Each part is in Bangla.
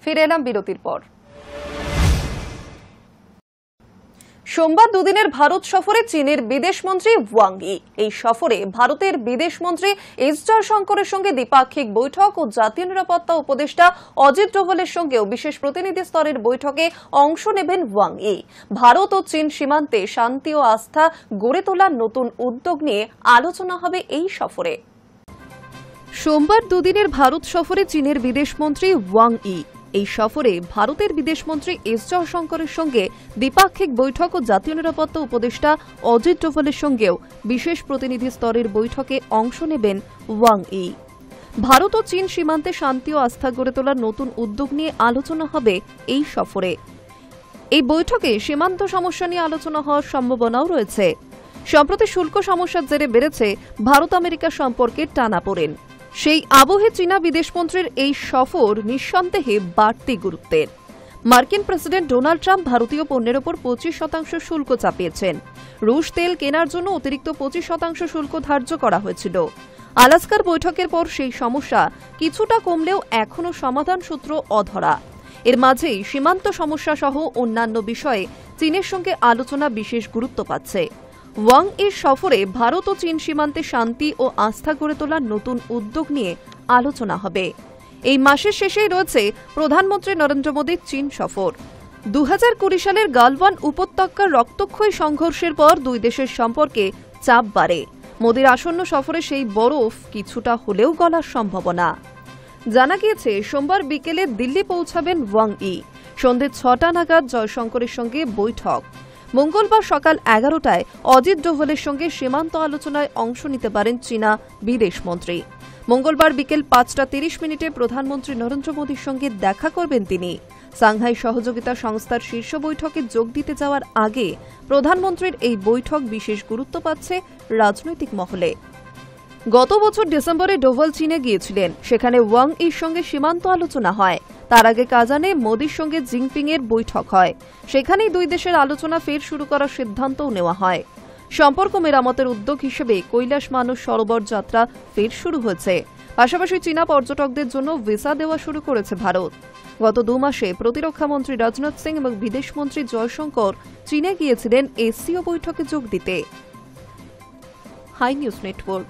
ফিরে এলাম বিরতির পর। সোমবার দুদিনের ভারত সফরে চীনের বিদেশমন্ত্রী ওয়াং ই। এই সফরে ভারতের বিদেশমন্ত্রী এস জয়শঙ্করের সঙ্গে দ্বিপাক্ষিক বৈঠক ও জাতীয় নিরাপত্তা উপদেষ্টা অজিত ডোভালের সঙ্গেও বিশেষ প্রতিনিধি স্তরের বৈঠকে অংশ নেবেন ওয়াং ই। ভারত ও চীন সীমান্তে শান্তি ও আস্থা গড়ে তোলার নতুন উদ্যোগ নিয়ে আলোচনা হবে এই সফরে। সোমবার দুদিনের ভারত সফরে চীনের বিদেশমন্ত্রী ওয়াং ই। এই সফরে ভারতের বিদেশমন্ত্রী এস জয়শঙ্করের সঙ্গে দ্বিপাক্ষিক বৈঠক ও জাতীয় নিরাপত্তা উপদেষ্টা অজিত ডোভালের সঙ্গেও বিশেষ প্রতিনিধি স্তরের বৈঠকে অংশ নেবেন ওয়াং ই। ভারত ও চীন সীমান্তে শান্তি ও আস্থা গড়ে তোলার নতুন উদ্যোগ নিয়ে আলোচনা হবে এই সফরে। এই বৈঠকে সীমান্ত সমস্যা নিয়ে আলোচনা হওয়ার সম্ভাবনাও রয়েছে। সম্প্রতি শুল্ক সমস্যার জেরে বেড়েছে ভারত আমেরিকা সম্পর্কের টানাপোড়েন। সেই আবহে চীনা বিদেশমন্ত্রীর এই সফর নিঃসন্দেহে বাড়তি গুরুত্বের। মার্কিন প্রেসিডেন্ট ডোনাল্ড ট্রাম্প ভারতীয় পণ্যের ওপর 25% শুল্ক চাপিয়েছেন। রুশ তেল কেনার জন্য অতিরিক্ত 25% শুল্ক ধার্য করা হয়েছিল। আলাস্কার বৈঠকের পর সেই সমস্যা কিছুটা কমলেও এখনও সমাধান সূত্র অধরা। এর মাঝেই সীমান্ত সমস্যা সহ অন্যান্য বিষয়ে চীনের সঙ্গে আলোচনা বিশেষ গুরুত্ব পাচ্ছে। ওয়াং এর সফরে ভারত ও চীন সীমান্তে শান্তি ও আস্থা গড়ে তোলার নতুন উদ্যোগ নিয়ে আলোচনা হবে। এই মাসের শেষেই রয়েছে প্রধানমন্ত্রী নরেন্দ্র মোদীর চীন সফর। 2020 সালের গালওয়ান উপত্যকার রক্তক্ষয়ী সংঘর্ষের পর দুই দেশের সম্পর্কে চাপ বাড়ে। মোদীর আসন্ন সফরে সেই বরফ কিছুটা হলেও গলার সম্ভাবনা। জানা গিয়েছে সোমবার বিকেলে দিল্লি পৌঁছাবেন ওয়াং ই। সন্ধ্যে 6টা নাগাদ জয়শঙ্করের সঙ্গে বৈঠক। মঙ্গলবার সকাল 11টায় অজিত ডোভালের সঙ্গে সীমান্ত আলোচনায় অংশ নিতে পারেন চীনা বিদেশমন্ত্রী। মঙ্গলবার বিকেল 5:30 প্রধানমন্ত্রী নরেন্দ্র মোদীর সঙ্গে দেখা করবেন তিনি। সাংহাই সহযোগিতা সংস্থার শীর্ষ বৈঠকে যোগ দিতে যাওয়ার আগে প্রধানমন্ত্রীর এই বৈঠক বিশেষ গুরুত্ব পাচ্ছে রাজনৈতিক মহলে। গত বছর ডিসেম্বরে ডোভাল চীনে গিয়েছিলেন। সেখানে ওয়াং ইর সঙ্গে সীমান্ত আলোচনা হয়। তার আগে কাজানে মোদীর সঙ্গে জিনপিং এর বৈঠক হয়। সেখানেই দুই দেশের আলোচনা ফের শুরু করার সিদ্ধান্তও নেওয়া হয়। সম্পর্ক মেরামতের উদ্যোগ হিসেবে কৈলাস মানস সরোবর যাত্রা ফের শুরু হয়েছে। পাশাপাশি চীনা পর্যটকদের জন্য ভিসা দেওয়া শুরু করেছে ভারত। গত 2 মাসে প্রতিরক্ষামন্ত্রী রাজনাথ সিং এবং বিদেশমন্ত্রী জয়শঙ্কর চীনে গিয়েছিলেন এসসিও বৈঠকে যোগ দিতে। High news network.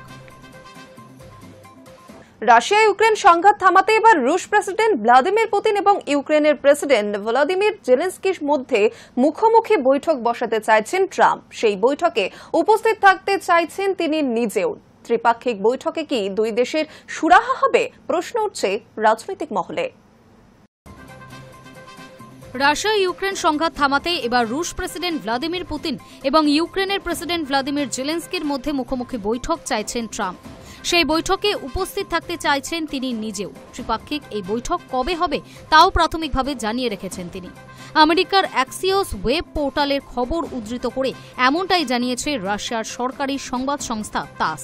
Russia Ukraine সংঘাত থামাতে এবার রুশ প্রেসিডেন্ট ভ্লাদিমির পুতিন এবং ইউক্রেনের প্রেসিডেন্ট ভলোদিমির জেলেনস্কির মধ্যে মুখোমুখি বৈঠক বসাতে চাইছেন ট্রাম্প। সেই বৈঠকে উপস্থিত থাকতে চাইছেন তিনি নিজেও। ত্রিপাক্ষিক বৈঠকে কি দুই দেশের সুরাহা হবে, প্রশ্ন উঠছে রাজনৈতিক মহলে। রাশিয়া ইউক্রেন সংঘাত থামাতে এবার রুশ প্রেসিডেন্ট ভ্লাদিমির পুতিন এবং ইউক্রেনের প্রেসিডেন্ট ভ্লাদিমির জেলেনস্কির মধ্যে মুখোমুখি বৈঠক চাইছেন ট্রাম্প। সেই বৈঠকে উপস্থিত থাকতে চাইছেন তিনি নিজেও। ত্রিপাক্ষিক এই বৈঠক কবে হবে তাও প্রাথমিকভাবে জানিয়ে রেখেছেন তিনি। আমেরিকার অ্যাক্সিওস ওয়েব পোর্টালের খবর উদ্ধৃত করে এমনটাই জানিয়েছে রাশিয়ার সরকারি সংবাদ সংস্থা তাস।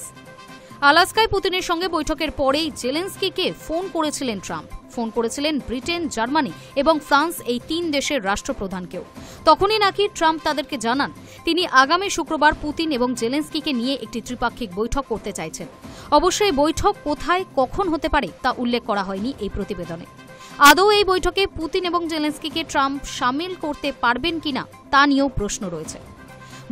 আলাস্কায় পুতিনের সঙ্গে বৈঠকের পরেই জেলেনস্কিকে ফোন করেছিলেন ট্রাম্প। ফোন করেছিলেন ব্রিটেন, জার্মানি এবং ফ্রান্স, এই 3 দেশের রাষ্ট্রপ্রধানকেও। তখনই নাকি ট্রাম্প তাদেরকে জানান তিনি আগামী শুক্রবার পুতিন এবং জেলেনস্কিকে নিয়ে একটি ত্রিপাক্ষিক বৈঠক করতে চাইছেন। অবশ্যই বৈঠক কোথায় কখন হতে পারে তা উল্লেখ করা হয়নি এই প্রতিবেদনে। আদৌ এই বৈঠকে পুতিন এবং জেলেনস্কিকে ট্রাম্প সামিল করতে পারবেন কিনা তা নিয়েও প্রশ্ন রয়েছে।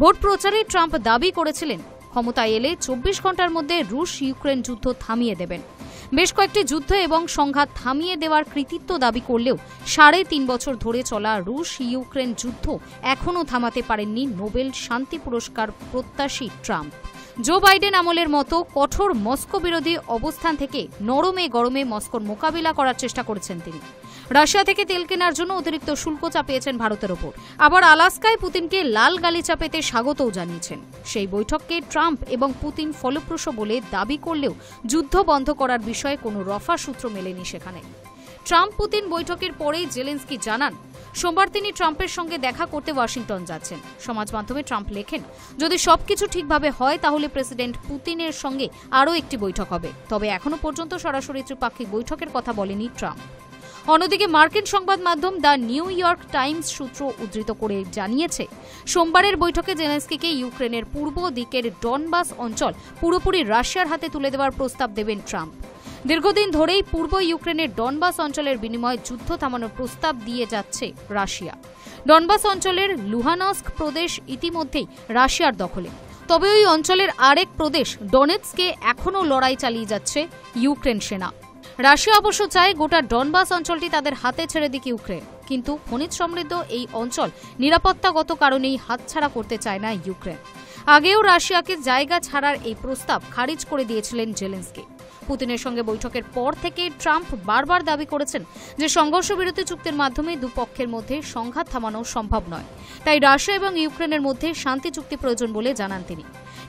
ভোট প্রচারে ট্রাম্প দাবি করেছিলেন ক্ষমতায় এলে 24 ঘন্টার মধ্যে রুশ ইউক্রেন যুদ্ধ থামিয়ে দেবেন। বেশ কয়েকটি যুদ্ধ এবং সংঘাত থামিয়ে দেওয়ার কৃতিত্ব দাবি করলেও 3.5 বছর ধরে চলা রুশ ইউক্রেন যুদ্ধ এখনও থামাতে পারেননি নোবেল শান্তি পুরস্কার প্রত্যাশী ট্রাম্প। জো বাইডেন আমলের মতো কঠোর মস্কো বিরোধী অবস্থান থেকে নরমে গরমে মস্কোর মোকাবিলা করার চেষ্টা করেছেন তিনি। রাশিয়া থেকে তেল কেনার জন্য অতিরিক্ত শুল্ক চাপিয়েছেন ভারতের ওপর। আবার আলাস্কায় পুতিনকে লাল গালিচা পেতে স্বাগতও জানিয়েছেন। সেই বৈঠককে ট্রাম্প এবং পুতিন ফলপ্রসূ বলে দাবি করলেও যুদ্ধ বন্ধ করার বিষয়ে কোনো রফা সূত্র মেলেনি সেখানে। ট্রাম্প পুতিন বৈঠকের পরেই জেলেনস্কি জানান সোমবার তিনি ট্রাম্পের সঙ্গে দেখা করতে ওয়াশিংটন যাচ্ছেন। সমাজ মাধ্যমে ট্রাম্প লেখেন, যদি সবকিছু ঠিকভাবে হয় তাহলে প্রেসিডেন্ট পুতিনের সঙ্গে আরও একটি বৈঠক হবে। তবে এখনো পর্যন্ত সরাসরি ত্রিপাক্ষিক বৈঠকের কথা বলেনি ট্রাম্প। অন্যদিকে মার্কিন সংবাদ মাধ্যম দ্য নিউ ইয়র্ক টাইমস সূত্র উদ্ধৃত করে জানিয়েছে, সোমবারের বৈঠকে জেলেনস্কিকে ইউক্রেনের পূর্ব দিকের ডনবাস অঞ্চল পুরোপুরি রাশিয়ার হাতে তুলে দেওয়ার প্রস্তাব দেবেন ট্রাম্প। দীর্ঘদিন ধরেই পূর্ব ইউক্রেনের ডনবাস অঞ্চলের বিনিময়ে যুদ্ধ থামানোর প্রস্তাব দিয়ে যাচ্ছে রাশিয়া। ডনবাস অঞ্চলের লুহানস্ক প্রদেশ ইতিমধ্যেই রাশিয়ার দখলে। তবে ওই অঞ্চলের আরেক প্রদেশ ডনেৎস্কে এখনও লড়াই চালিয়ে যাচ্ছে ইউক্রেন সেনা। রাশিয়া অবশ্য চায় গোটা ডনবাস অঞ্চলটি তাদের হাতে ছেড়ে দিক ইউক্রেন, কিন্তু খনিজ সমৃদ্ধ এই অঞ্চল নিরাপত্তাগত কারণেই হাতছাড়া করতে চায় না ইউক্রেন। আগেও রাশিয়াকে জায়গা ছাড়ার এই প্রস্তাব খারিজ করে দিয়েছিলেন জেলেনস্কি। পুতিনের সঙ্গে বৈঠকের পর থেকে ট্রাম্প বারবার দাবি করেছেন যে সংঘর্ষ বিরতি চুক্তির মাধ্যমে দুপক্ষের মধ্যে সংঘাত থামানো সম্ভব নয়, তাই রাশিয়া এবং ইউক্রেনের মধ্যে শান্তি চুক্তি প্রয়োজন বলে জানান তিনি।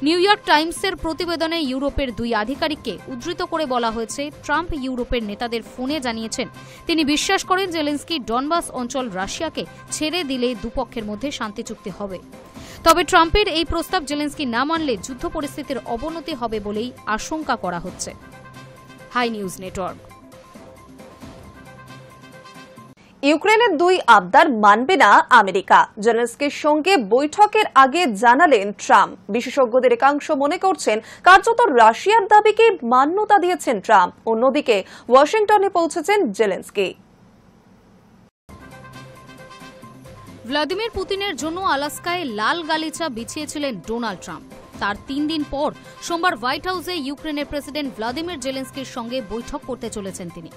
নিউ ইয়র্ক টাইমসের প্রতিবেদনে ইউরোপের দুই আধিকারিককে উদ্ধৃত করে বলা হয়েছে, ট্রাম্প ইউরোপের নেতাদের ফোনে জানিয়েছেন তিনি বিশ্বাস করেন জেলেনস্কি ডনবাস অঞ্চল রাশিয়াকে ছেড়ে দিলে দুপক্ষের মধ্যে শান্তি চুক্তি হবে। তবে ট্রাম্পের এই প্রস্তাব জেলেনস্কি না মানলে যুদ্ধ পরিস্থিতির অবনতি হবে বলেই আশঙ্কা করা হচ্ছে। High news network. ইউক্রেনের দুই আবদার মানবে না আমেরিকা, জেলেনস্কির সঙ্গে বৈঠকের আগে জানালেন ট্রাম্প। বিশেষজ্ঞদের একাংশ মনে করছেন কার্যত রাশিয়ার দাবিকে মান্যতা দিয়েছেন ট্রাম্প। অন্যদিকে ওয়াশিংটনে পৌঁছেছেন জেলেনস্কি। ভ্লাদিমির পুতিনের জন্য আলাস্কায় লাল গালিচা বিছিয়েছিলেন ডোনাল্ড ট্রাম্প। তার 3 দিন পর সোমবার হোয়াইট হাউসে ইউক্রেনের প্রেসিডেন্ট ভ্লাদিমির জেলেনস্কির সঙ্গে বৈঠক করতে চলেছেন তিনি।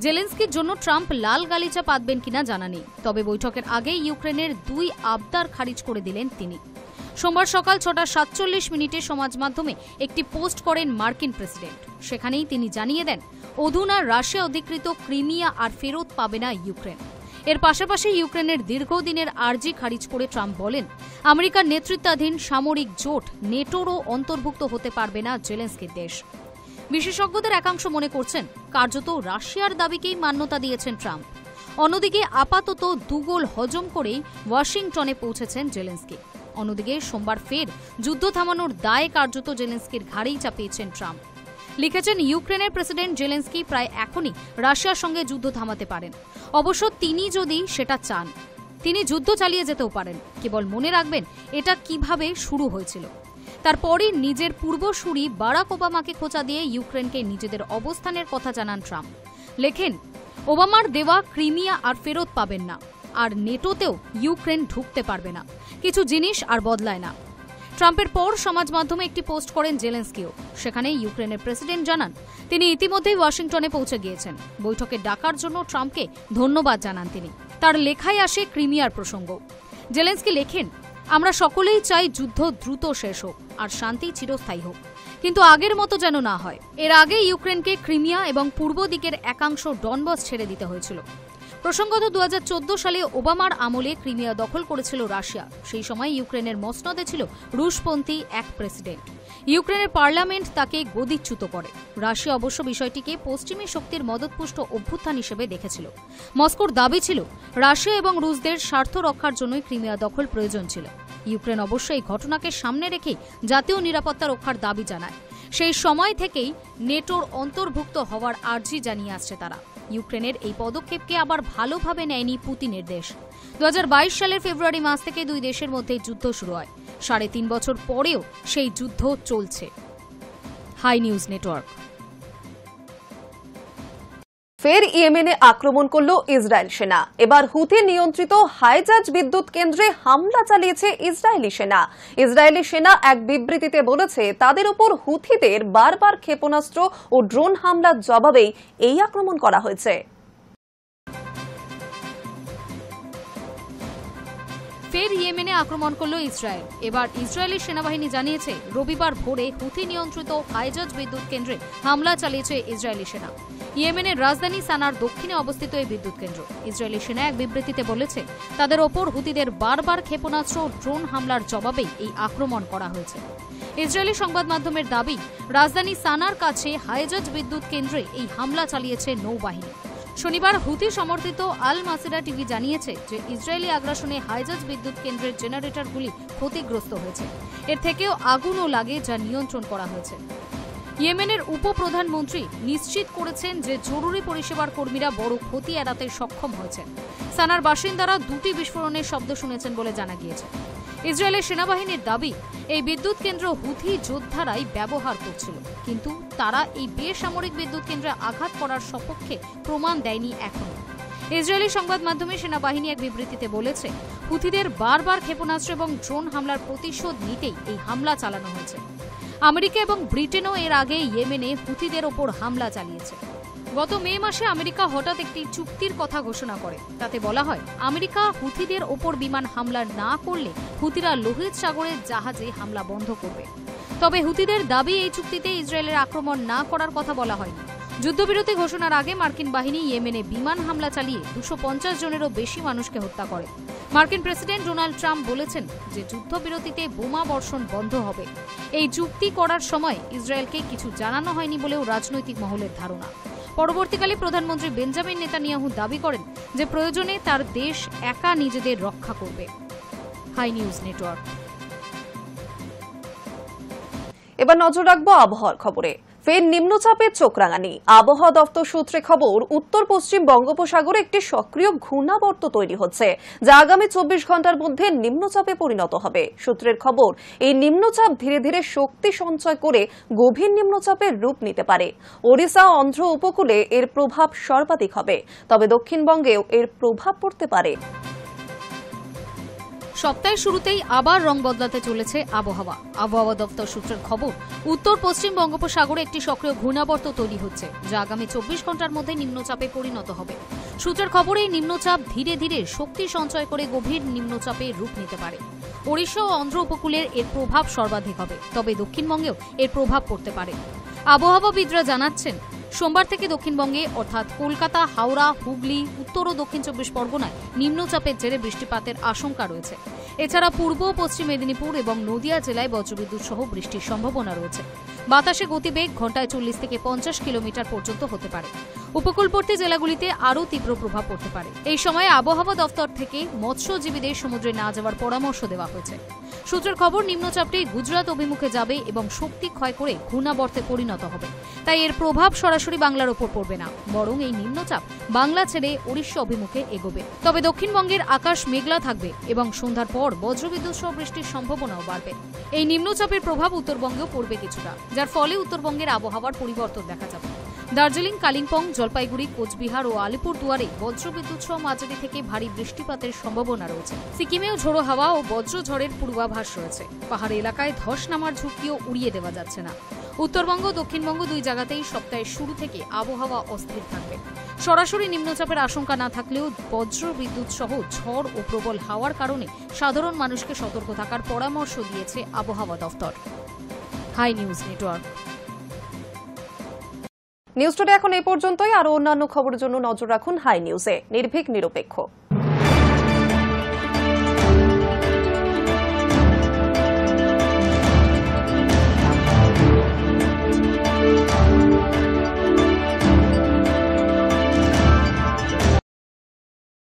জেলেনস্কির জন্য ট্রাম্প লাল গালিচা পাতবেন কিনা জানা নেই, তবে বৈঠকের আগে ইউক্রেনের দুই আবদার খারিজ করে দিলেন তিনি। সোমবার সকাল 6:47 সমাজ মাধ্যমে একটি পোস্ট করেন মার্কিন প্রেসিডেন্ট। সেখানেই তিনি জানিয়ে দেন অধুনা রাশিয়া অধিকৃত ক্রিমিয়া আর ফেরত পাবে না ইউক্রেন। এর পাশাপাশি ইউক্রেনের দীর্ঘদিনের আর্জি খারিজ করে ট্রাম্প বলেন আমেরিকার নেতৃত্বাধীন সামরিক জোট নেটোরও অন্তর্ভুক্ত হতে পারবে না জেলেনস্কির দেশ। বিশেষজ্ঞদের একাংশ মনে করছেন কার্যত রাশিয়ার দাবিকেই মান্যতা দিয়েছেন ট্রাম্প। অন্যদিকে আপাতত দুগোল হজম করেই ওয়াশিংটনে পৌঁছেছেন জেলেনস্কি। অন্যদিকে সোমবার ফের যুদ্ধ থামানোর দায় কার্যত জেলেনস্কির ঘাড়েই চাপিয়েছেন ট্রাম্প। লিখেছেন ইউক্রেনের প্রেসিডেন্ট জেলেনস্কি প্রায় এখনই রাশিয়ার সঙ্গে যুদ্ধ থামাতে পারেন। অবশ্য তিনি যদি সেটা চান তিনি যুদ্ধ চালিয়ে যেতেও পারেন, কেবল মনে রাখবেন এটা কিভাবে শুরু হয়েছিল। তারপরই নিজের পূর্বসূরি বারাক ওবামাকে খোঁচা দিয়ে ইউক্রেনকে নিজেদের অবস্থানের কথা জানান ট্রাম্প। লেখেন ওবামার দেওয়া ক্রিমিয়া আর ফেরত পাবেন না, আর নেটোতেও ইউক্রেন ঢুকতে পারবে না, কিছু জিনিস আর বদলায় না। ট্রাম্পের পর সমাজ মাধ্যমে একটি পোস্ট করেন জেলেনস্কিও। সেখানে ইউক্রেনের প্রেসিডেন্ট জানান তিনি ইতিমধ্যেই ওয়াশিংটনে পৌঁছে গিয়েছেন। বৈঠকে ডাকার জন্য ট্রাম্পকে ধন্যবাদ জানান তিনি। তার লেখায় আসে ক্রিমিয়ার প্রসঙ্গ। জেলেনস্কি লেখেন আমরা সকলেই চাই যুদ্ধ দ্রুত শেষ হোক আর শান্তি চিরস্থায়ী হোক, কিন্তু আগের মতো যেন না হয়। এর আগে ইউক্রেনকে ক্রিমিয়া এবং পূর্ব দিকের একাংশ ডনবাস ছেড়ে দিতে হয়েছিল। প্রসঙ্গত 2014 সালে ওবামার আমলে ক্রিমিয়া দখল করেছিল রাশিয়া। সেই সময় ইউক্রেনের মসনদে ছিল রুশপন্থী এক প্রেসিডেন্ট। ইউক্রেনের পার্লামেন্ট তাকে গদিচ্যুত করে। রাশিয়া অবশ্য বিষয়টিকে পশ্চিমী শক্তির মদতপুষ্ট অভ্যুত্থান হিসেবে দেখেছিল। মস্কোর দাবি ছিল রাশিয়া এবং রুশদের স্বার্থ রক্ষার জন্যই ক্রিমিয়া দখল প্রয়োজন ছিল। ইউক্রেন অবশ্য এই ঘটনাকে সামনে রেখে জাতীয় নিরাপত্তা রক্ষার দাবি জানায়। সেই সময় থেকেই নেটোর অন্তর্ভুক্ত হওয়ার আর্জি জানিয়ে আসছে তারা। ইউক্রেনের এই পদক্ষেপকে আবার ভালোভাবে নেয়নি পুতিনের দেশ। 2022 সালের ফেব্রুয়ারি মাস থেকে দুই দেশের মধ্যে যুদ্ধ শুরু হয়। 3.5 বছর পরেও সেই যুদ্ধ চলছে। High news network. ফের ইয়েমেনে আক্রমণ করল ইসরায়েল সেনা। এবার হুথি নিয়ন্ত্রিত হাইজাজ বিদ্যুৎ কেন্দ্রে হামলা চালিয়েছে ইসরায়েলি সেনা। ইসরায়েলি সেনা এক বিবৃতিতে বলেছে তাদের উপর হুথিদের বারবার ক্ষেপণাস্ত্র ও ড্রোন হামলার জবাবেই এই আক্রমণ করা হয়েছে। ফের ইয়েমেনে আক্রমণ করল ইসরায়েল। এবার ইসরায়েলি সেনাবাহিনী জানিয়েছে রবিবার ভোরে হুথি নিয়ন্ত্রিত হাইজাজ বিদ্যুৎ কেন্দ্রে হামলা চালিয়েছে ইসরায়েলি সেনা। ইয়েমেনের রাজধানী সানার দক্ষিণে অবস্থিত এই বিদ্যুৎ কেন্দ্র। ইসরায়েলি সেনা এক বিবৃতিতে বলেছে তাদের ওপর হুথিদের বারবার ক্ষেপণাস্ত্র ও ড্রোন হামলার জবাবেই এই আক্রমণ করা হয়েছে। ইসরায়েলি সংবাদ মাধ্যমের দাবি রাজধানী সানার কাছে হাইজাজ বিদ্যুৎ কেন্দ্রে এই হামলা চালিয়েছে নৌবাহিনী। শনিবার হুথি সমর্থিত আল মাসিরা টিভি জানিয়েছে যে ইসরায়েলি আগ্রাসনে হাইজাজ বিদ্যুৎ কেন্দ্রের জেনারেটরগুলি ক্ষতিগ্রস্ত হয়েছে। এর থেকেও আগুনও লাগে, যা নিয়ন্ত্রণ করা হয়েছে। ইয়েমেনের উপপ্রধানমন্ত্রী নিশ্চিত করেছেন যে জরুরি পরিষেবার কর্মীরা বড় ক্ষতি এড়াতে সক্ষম হয়েছেন। সানার বাসিন্দারা 2টি বিস্ফোরণের শব্দ শুনেছেন বলে জানা গিয়েছে। ইসরায়েলের সেনাবাহিনীর দাবি, এই বিদ্যুৎ কেন্দ্র হুথি যোদ্ধারাই ব্যবহার করছিল, কিন্তু তারা এই বেসামরিক বিদ্যুৎ কেন্দ্রে আঘাত করার সপক্ষে প্রমাণ দেয়নি এখনো। ইসরায়েলি সংবাদ মাধ্যমে সেনাবাহিনী এক বিবৃতিতে বলেছে, হুথিদের বারবার ক্ষেপণাস্ত্র এবং ড্রোন হামলার প্রতিশোধ নিতেই এই হামলা চালানো হয়েছে। আমেরিকা এবং ব্রিটেনও এর আগে ইয়েমেনে হুথিদের ওপর হামলা চালিয়েছে। গত মে মাসে আমেরিকা হঠাৎ একটি চুক্তির কথা ঘোষণা করে। তাতে বলা হয়, আমেরিকা হুথিদের ওপর বিমান হামলা না করলে হুথিরা লোহিত সাগরের জাহাজে হামলা বন্ধ করবে। তবে হুথিদের দাবি, এই চুক্তিতে ইসরায়েলের আক্রমণ না করার কথা বলা হয়নি। যুদ্ধবিরতি ঘোষণার আগে মার্কিন বাহিনী ইয়েমেনে বিমান হামলা চালিয়ে 250 জনেরও বেশি মানুষকে হত্যা করে। মার্কিন প্রেসিডেন্ট ডোনাল্ড ট্রাম্প বলেছেন যে যুদ্ধবিরতিতে বোমা বর্ষণ বন্ধ হবে। এই চুক্তি করার সময় ইসরায়েলকে কিছু জানানো হয়নি বলেও রাজনৈতিক মহলের ধারণা। পরবর্তীকালে প্রধানমন্ত্রী বেঞ্জামিন নেতানিয়াহু দাবি করেন যে প্রয়োজনে তার দেশ একা নিজেদের রক্ষা করবে। High news network. এবার নজর রাখবো আবহাওয়ার খবরে। ফের নিম্নচাপের চোখ রাঙানি। আবহাওয়া দপ্তর সূত্রে খবর, উত্তর পশ্চিম বঙ্গোপসাগরে একটি সক্রিয় ঘূর্ণাবর্ত তৈরি হচ্ছে, যা আগামী 24 ঘন্টার মধ্যে নিম্নচাপে পরিণত হবে। সূত্রের খবর, এই নিম্নচাপ ধীরে ধীরে শক্তি সঞ্চয় করে গভীর নিম্নচাপের রূপ নিতে পারে। ওড়িশা ও অন্ধ্র উপকূলে এর প্রভাব সর্বাধিক হবে, তবে দক্ষিণবঙ্গেও এর প্রভাব পড়তে পারে। সপ্তাহের শুরুতেই আবার রং বদলাতে চলেছে আবহাওয়া। আবহাওয়া দপ্তর সূত্রের খবর, উত্তর পশ্চিম বঙ্গোপসাগরে একটি সক্রিয় ঘূর্ণাবর্ত তৈরি হচ্ছে, যা আগামী 24 ঘন্টার মধ্যে নিম্নচাপে পরিণত হবে। সূত্রের খবরে এই নিম্নচাপ ধীরে ধীরে শক্তি সঞ্চয় করে গভীর নিম্নচাপে রূপ নিতে পারে। ওড়িশা ও অন্ধ্র উপকূলের এর প্রভাব সর্বাধিক হবে, তবে দক্ষিণবঙ্গেও এর প্রভাব পড়তে পারে। আবহাওয়াবিদরা জানাচ্ছেন, সোমবার থেকে দক্ষিণবঙ্গে অর্থাৎ কলকাতা, হাওড়া, হুগলি, উত্তর ও দক্ষিণ 24 পরগনায় নিম্নচাপের জেরে বৃষ্টিপাতের আশঙ্কা রয়েছে। এছাড়া পূর্ব ও পশ্চিম মেদিনীপুর এবং নদিয়া জেলায় বজ্রবিদ্যুৎ সহ বৃষ্টির সম্ভাবনা রয়েছে। বাতাসে গতিবেগ ঘন্টায় 40 থেকে 50 কিলোমিটার পর্যন্ত হতে পারে। উপকূলবর্তী জেলাগুলিতে আরও তীব্র প্রভাব পড়তে পারে। এই সময়ে আবহাওয়া দপ্তর থেকে মৎস্যজীবীদের সমুদ্রে না যাওয়ার পরামর্শ দেওয়া হয়েছে। সূত্রের খবর, নিম্নচাপটি গুজরাট অভিমুখে যাবে এবং শক্তি ক্ষয় করে ঘূর্ণাবর্তে পরিণত হবে। তাই এর প্রভাব সরাসরি বাংলার ওপর পড়বে না, বরং এই নিম্নচাপ বাংলা ছেড়ে ওড়িশা অভিমুখে এগোবে। তবে দক্ষিণবঙ্গের আকাশ মেঘলা থাকবে এবং সন্ধ্যার পর বজ্রবিদ্যুৎ সহ বৃষ্টির সম্ভাবনাও বাড়বে। এই নিম্নচাপের প্রভাব উত্তরবঙ্গেও পড়বে কিছুটা, যার ফলে উত্তরবঙ্গের আবহাওয়ার পরিবর্তন দেখা যাবে। দার্জিলিং, কালিম্পং, জলপাইগুড়ি, কোচবিহার ও আলিপুরদুয়ারে বজ্রবিদ্যুৎ সহ মাঝারি থেকে ভারী বৃষ্টিপাতের সম্ভাবনা রয়েছে। সিকিমেও ঝোড়ো হাওয়া ও বজ্রঝড়ের পূর্বাভাস রয়েছে। পাহাড়ি এলাকায় ধস নামার ঝুঁকিও উড়িয়ে দেওয়া যাচ্ছে না। উত্তরবঙ্গ ও দক্ষিণবঙ্গ দুই জায়গাতেই সপ্তাহের শুরু থেকে আবহাওয়া অস্থির থাকবে। সরাসরি নিম্নচাপের আশঙ্কা না থাকলেও বজ্রবিদ্যুৎ সহ ঝড় ও প্রবল হাওয়ার কারণে সাধারণ মানুষকে সতর্ক থাকার পরামর্শ দিয়েছে আবহাওয়া দফতর। High news network. News today এখন এই পর্যন্তই। আরও অন্যান্য খবরের জন্য নজর রাখুন হাই নিউজে। নির্ভীক, নিরপেক্ষ।